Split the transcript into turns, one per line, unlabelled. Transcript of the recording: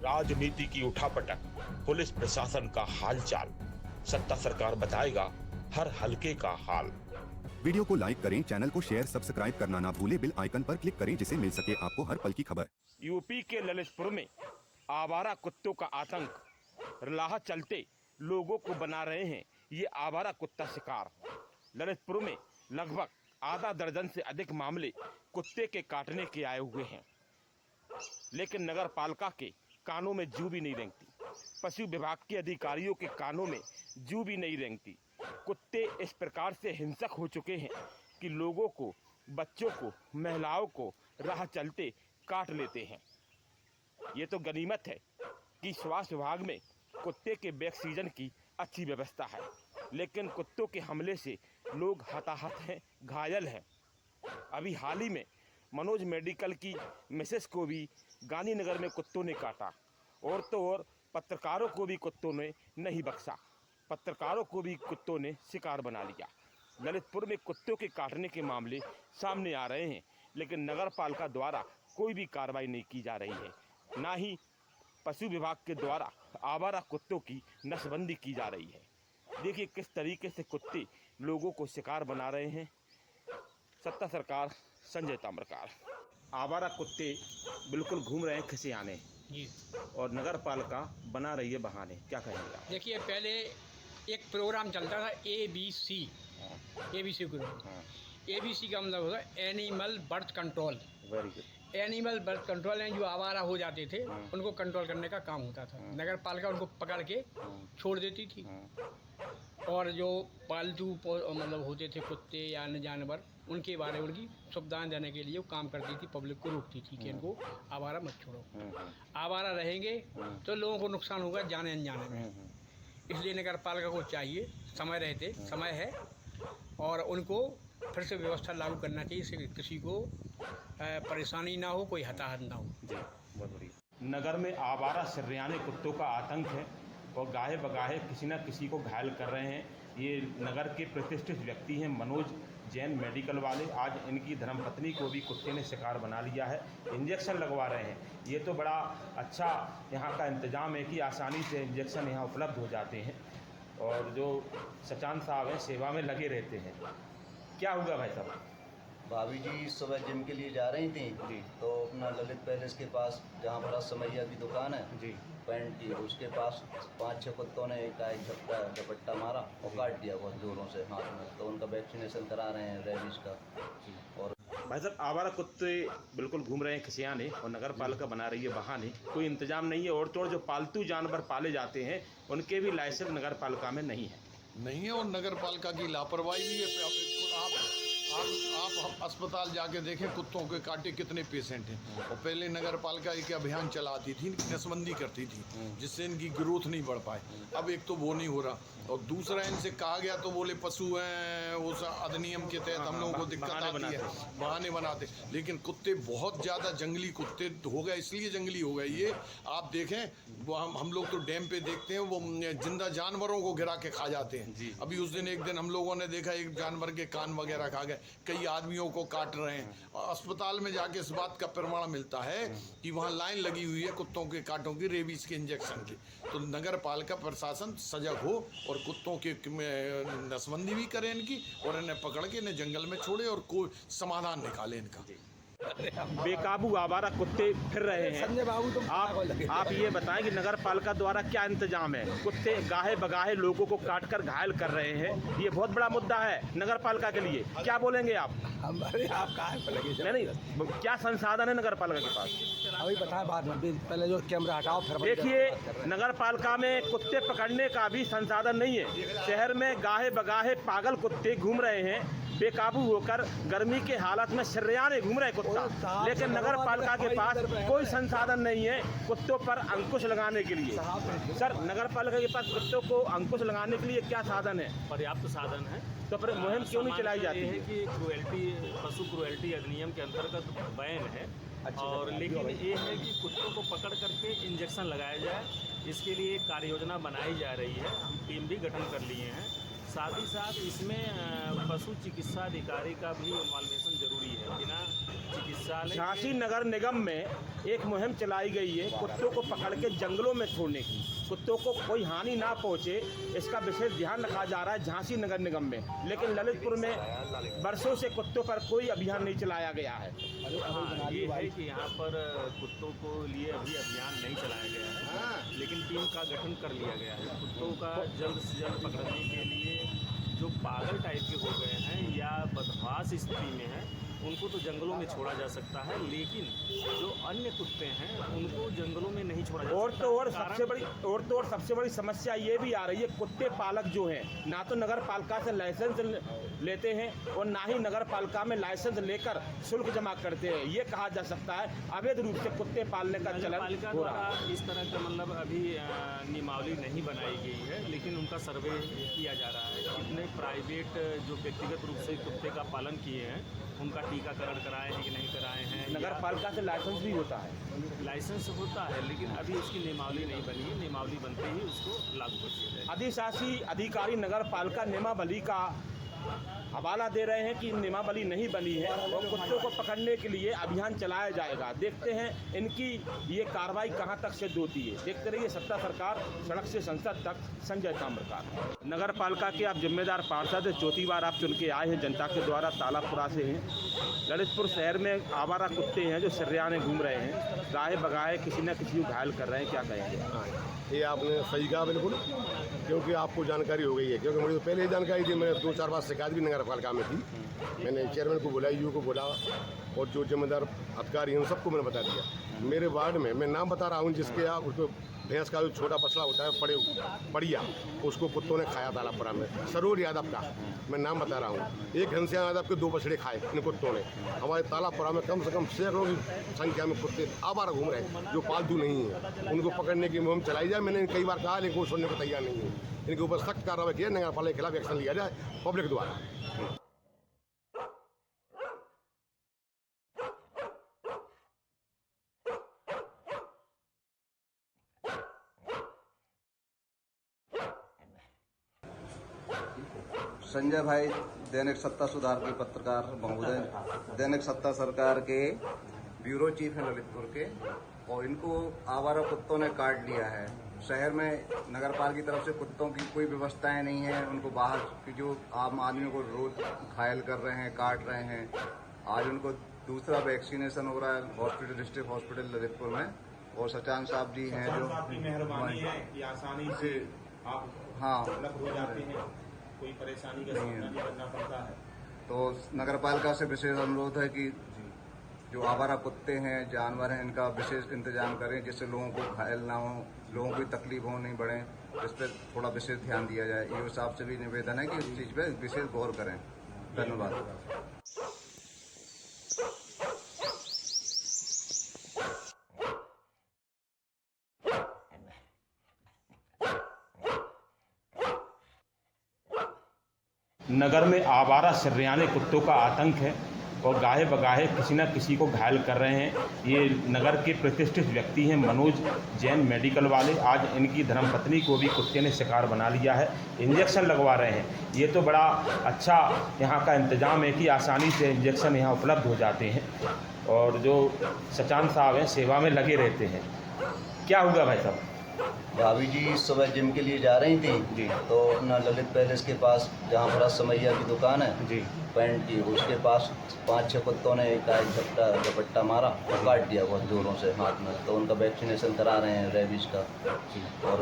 राजनीति की उठापटक, पुलिस प्रशासन का हालचाल, सत्ता सरकार बताएगा हर हलके का हाल।
वीडियो को लाइक करें, चैनल को शेयर, सब्सक्राइब करना ना भूले, बेल आइकन पर क्लिक करें जिससे मिल सके आपको हर पल की खबर।
यूपी के ललितपुर में आवारा कुत्तों का आतंक, राह चलते लोगों को बना रहे हैं ये आवारा कुत्ता शिकार। ललितपुर में लगभग आधा दर्जन से अधिक मामले कुत्ते के काटने के आए हुए हैं, लेकिन नगर पालिका के कानों में जू भी नहीं रेंगती। पशु विभाग के अधिकारियों के कानों में जू भी नहीं रेंगती। कुत्ते इस प्रकार से हिंसक हो चुके हैं कि लोगों को, बच्चों को, महिलाओं को राह चलते काट लेते हैं। ये तो गनीमत है कि स्वास्थ्य विभाग में कुत्ते के वैक्सीजन की अच्छी व्यवस्था है, लेकिन कुत्तों के हमले से लोग हताहत हैं, घायल हैं। अभी हाल ही में मनोज मेडिकल की मिसेस को भी गांधीनगर में कुत्तों ने काटा, और तो और पत्रकारों को भी कुत्तों ने नहीं बख्शा। पत्रकारों को भी कुत्तों ने शिकार बना लिया। ललितपुर में कुत्तों के काटने के मामले सामने आ रहे हैं, लेकिन नगर पालिका द्वारा कोई भी कार्रवाई नहीं की जा रही है, ना ही पशु विभाग के द्वारा आवारा कुत्तों की नसबंदी की जा रही है। देखिए किस तरीके से कुत्ते लोगों को शिकार बना रहे हैं। सत्ता सरकार, संजय ताम्रकार। आवारा कुत्ते बिल्कुल घूम रहे हैं खिसियाने
जी।
और नगर पालिका बना रही है बहाने, क्या कहेंगे आप?
देखिए, पहले एक प्रोग्राम चलता था ABC प्रोग्राम। ABC का मतलब होता है animal birth control.
Very good.
Animal birth control में जो आवारा हो जाते थे उनको कंट्रोल करने का काम होता था। नगर पालिका उनको पकड़ के छोड़ देती थी, और जो पालतू मतलब होते थे कुत्ते या अन्य जानवर, उनके बारे में उनकी सुविधाएं देने के लिए वो काम करती थी, पब्लिक को रोकती थी कि इनको आवारा मत छोड़ो। आवारा रहेंगे तो लोगों को नुकसान होगा जाने अनजाने में। इसलिए नगर पालिका को चाहिए समय रहते, समय है, और उनको फिर से व्यवस्था लागू करना चाहिए, इससे किसी को परेशानी ना हो, कोई हताहत ना हो।
जी, बहुत बढ़िया। नगर में आवारा सिर्याने कुत्तों का आतंक है और गाहे बगाहे किसी न किसी को घायल कर रहे हैं। ये नगर के प्रतिष्ठित व्यक्ति हैं मनोज जैन मेडिकल वाले। आज इनकी धर्मपत्नी को भी कुत्ते ने शिकार बना लिया है, इंजेक्शन लगवा रहे हैं। ये तो बड़ा अच्छा यहाँ का इंतज़ाम है कि आसानी से इंजेक्शन यहाँ उपलब्ध हो जाते हैं, और जो सचान साहब हैं सेवा में लगे रहते हैं। क्या हुआ भाई साहब?
भाभी जी सुबह जिम के लिए जा रही थी
जी।
तो अपना ललित पैलेस के पास, जहाँ पर समैया की दुकान है
जी।
पैंट की, उसके पास 5-6 कुत्तों ने एक झपट्टा मारा और काट दिया बहुत जोरों से हाथ में। तो उनका वैक्सीनेशन करा रहे हैं रेबीज का। और
भाई साहब, आवारा कुत्ते बिल्कुल घूम रहे हैं खिसियाने और नगर पालिका बना रही है बहाने, कोई इंतजाम नहीं है। और तो और जो पालतू जानवर पाले जाते हैं उनके भी लाइसेंस नगर पालिका में नहीं है।
और नगर पालिका की लापरवाही भी है। आप अस्पताल जाके देखें कुत्तों के काटे कितने पेशेंट हैं। और पहले नगर पालिका एक अभियान चलाती थी, इनकी नसबंदी करती थी, जिससे इनकी ग्रोथ नहीं बढ़ पाए। अब एक तो वो नहीं हो रहा, और दूसरा इनसे कहा गया तो बोले पशु हैं, उस अधिनियम के तहत हम लोगों को दिक्कत आती है, बहाने बनाते। लेकिन कुत्ते बहुत ज़्यादा जंगली कुत्ते हो गए, इसलिए जंगली हो गए ये। आप देखें, वो हम लोग तो डैम पे देखते हैं, वो जिंदा जानवरों को गिरा के खा जाते हैं। अभी उस दिन एक दिन हम लोगों ने देखा एक जानवर के कान वगैरह खा गए, कई आदमियों को काट रहे हैं। और अस्पताल में जाके इस बात का प्रमाण मिलता है कि वहाँ लाइन लगी हुई है कुत्तों के कांटों की, रेबीज के इंजेक्शन की। तो नगर पालिका प्रशासन सजग हो और कुत्तों की नसबंदी भी करे इनकी, और इन्हें पकड़ के इन्हें जंगल में छोड़े और कोई समाधान निकाले इनका।
बेकाबू आवारा कुत्ते फिर रहे हैं।
संजय बाबू तो
आप ये बताएं कि नगर पालिका द्वारा क्या इंतजाम है? कुत्ते गाहे बगाहे लोगों को काटकर घायल कर रहे हैं, ये बहुत बड़ा मुद्दा है नगर पालिका के लिए। क्या बोलेंगे आप?
हमारे आप कहाँ पे लगे?
नहीं, क्या संसाधन है नगर पालिका के पास?
अभी बताएं बाद में, पहले जो कैमरा हटाओ फिर।
देखिए, नगर पालिका में कुत्ते पकड़ने का भी संसाधन नहीं है। शहर में गाहे बगाहे पागल कुत्ते घूम रहे हैं, बेकाबू होकर गर्मी के हालत में सिर्याने घूम रहे कुत्ता, लेकिन नगर पालिका के पास कोई संसाधन नहीं है कुत्तों पर अंकुश लगाने के लिए। सर, नगर पालिका के पास कुत्तों को अंकुश लगाने के लिए क्या साधन है?
पर्याप्त साधन है।
तो फिर मुहिम क्यों नहीं चलाई जाती है?
कि पशु क्रुएल्टी अधिनियम के अंतर्गत बैन है। और लेकिन ये है कि कुत्तों को पकड़ करके इंजेक्शन लगाया जाए, इसके लिए एक कार्य योजना बनाई जा रही है। हम टीम भी गठन कर लिए हैं। साथ ही साथ इसमें पशु चिकित्सा अधिकारी का भी इन्वॉल्वेशन जरूरी है। बिना चिकित्सालय
झांसी नगर निगम में एक मुहिम चलाई गई है कुत्तों को पकड़ के जंगलों में छोड़ने की। कुत्तों को कोई हानि ना पहुंचे इसका विशेष ध्यान रखा जा रहा है झांसी नगर निगम में, लेकिन ललितपुर में वर्षों से कुत्तों पर कोई अभियान नहीं चलाया गया है।
हाँ, ये है कि यहाँ पर कुत्तों को लिए अभी अभियान नहीं चलाया गया है, लेकिन टीम का गठन कर लिया गया है। कुत्तों का जल्द से जल्द पकड़ने के लिए जो पागल टाइप के हो गए हैं या बदमाश स्थिति में हैं उनको तो जंगलों में छोड़ा जा सकता है, लेकिन जो अन्य कुत्ते हैं उनको जंगलों में नहीं छोड़ा जा सकता।
और सबसे बड़ी समस्या ये भी आ रही है, कुत्ते पालक जो हैं ना तो नगर पालिका से लाइसेंस लेते हैं और ना ही नगर पालिका में लाइसेंस लेकर शुल्क जमा करते हैं। ये कहा जा सकता है अवैध रूप से कुत्ते पालने का चलन
पालिका
हो रहा
द्वारा
है।
इस तरह का मतलब अभी नियमावली नहीं बनाई गई है, लेकिन उनका सर्वे किया जा रहा है। कितने प्राइवेट जो व्यक्तिगत रूप से कुत्ते का पालन किए हैं उनका टीकाकरण कराए हैं कि नहीं कराए हैं।
नगर पालिका से लाइसेंस भी होता है,
लाइसेंस होता है, लेकिन अभी उसकी नियमावली नहीं बनी है। नियमावली बनते ही उसको लागू कर दिया जाएगा।
अधिशासी अधिकारी नगर पालिका नियमावली का हवाला दे रहे हैं कि नियमावली नहीं बनी है और कुत्तों को पकड़ने के लिए अभियान चलाया जाएगा। देखते हैं इनकी ये कार्रवाई कहां तक सिद्ध होती है। देखते रहिए सत्ता सरकार, सड़क से संसद तक, संजय ताम्रकार। नगर पालिका के आप जिम्मेदार पार्षद हैं, चौथी बार आप चुन के आए हैं जनता के द्वारा, तालापुरा से हैं। ललितपुर शहर में आवारा कुत्ते हैं जो सरेआम घूम रहे हैं, गाहे बगाहे किसी न किसी को घायल कर रहे हैं, क्या कहेंगे?
ये आपने सही कहा बिल्कुल, क्योंकि आपको जानकारी हो गई है, क्योंकि मुझे तो पहले ही जानकारी थी। मैंने 2-4 बार शिकायत भी नगर पालिका में थी। मैंने चेयरमैन को बोला, ईओ को बोला और जो जिम्मेदार अधिकारी हैं उन सबको मैंने बता दिया। मेरे वार्ड में मैं नाम बता रहा हूँ जिसके आप उसको भैंस का जो छोटा बछड़ा होता है बढ़िया, उसको कुत्तों ने खाया तालापुरा में। सरूर यादव का मैं नाम बता रहा हूँ, एक घनश्याम यादव के 2 बछड़े खाए इन कुत्तों ने। हमारे तालापुरा में कम से कम सैकड़ों की संख्या में कुत्ते आवारा घूम रहे हैं जो पालतू नहीं है। उनको पकड़ने की मुहिम चलाई जाए। मैंने कई बार कहा, लेकिन वो सुनने को तैयार नहीं है। इनके ऊपर सख्त कार्रवाई किया, नगर पालिका के खिलाफ एक्शन लिया जाए पब्लिक द्वारा।
संजय भाई, दैनिक सत्ता सुधार के पत्रकार महोदय, दैनिक सत्ता सरकार के ब्यूरो चीफ हैं ललितपुर के, और इनको आवारा कुत्तों ने काट लिया है। शहर में नगरपाल की तरफ से कुत्तों की कोई व्यवस्थाएं नहीं है। उनको बाहर की जो आम आदमियों को रोज घायल कर रहे हैं, काट रहे हैं। आज उनको दूसरा वैक्सीनेशन हो रहा है हॉस्पिटल, डिस्ट्रिक्ट हॉस्पिटल ललितपुर में। और सचान साहब जी हैं जो
मेहरबानी है कि आसानी से आप
हाँ
उपलब्ध हो जाते हैं, कोई परेशानी का सामना नहीं करना पड़ता है।
तो नगरपालिका से विशेष अनुरोध है कि जो आवारा कुत्ते हैं, जानवर हैं, इनका विशेष इंतजाम करें जिससे लोगों को घायल ना हो, लोगों को तकलीफ हो नहीं बढ़े। इस पर थोड़ा विशेष ध्यान दिया जाए। ईओ साहब से भी निवेदन है कि इस चीज़ पे विशेष गौर करें। धन्यवाद।
नगर में आवारा सरेआम कुत्तों का आतंक है और गाहे बगाहे किसी न किसी को घायल कर रहे हैं। ये नगर के प्रतिष्ठित व्यक्ति हैं मनोज जैन, मेडिकल वाले। आज इनकी धर्मपत्नी को भी कुत्ते ने शिकार बना लिया है, इंजेक्शन लगवा रहे हैं। ये तो बड़ा अच्छा यहाँ का इंतज़ाम है कि आसानी से इंजेक्शन यहाँ उपलब्ध हो जाते हैं और जो सचान साहब हैं सेवा में लगे रहते हैं। क्या हुआ भाई साहब?
भाभी जी सुबह जिम के लिए जा रही थी
जी,
तो अपना ललित पैलेस के पास जहाँ बड़ा समैया की दुकान है
जी,
पैंट की, उसके पास 5-6 कुत्तों ने एक झपट्टा मारा और काट दिया बहुत जोरों से हाथ में। तो उनका वैक्सीनेशन करा रहे हैं रेबीज का। और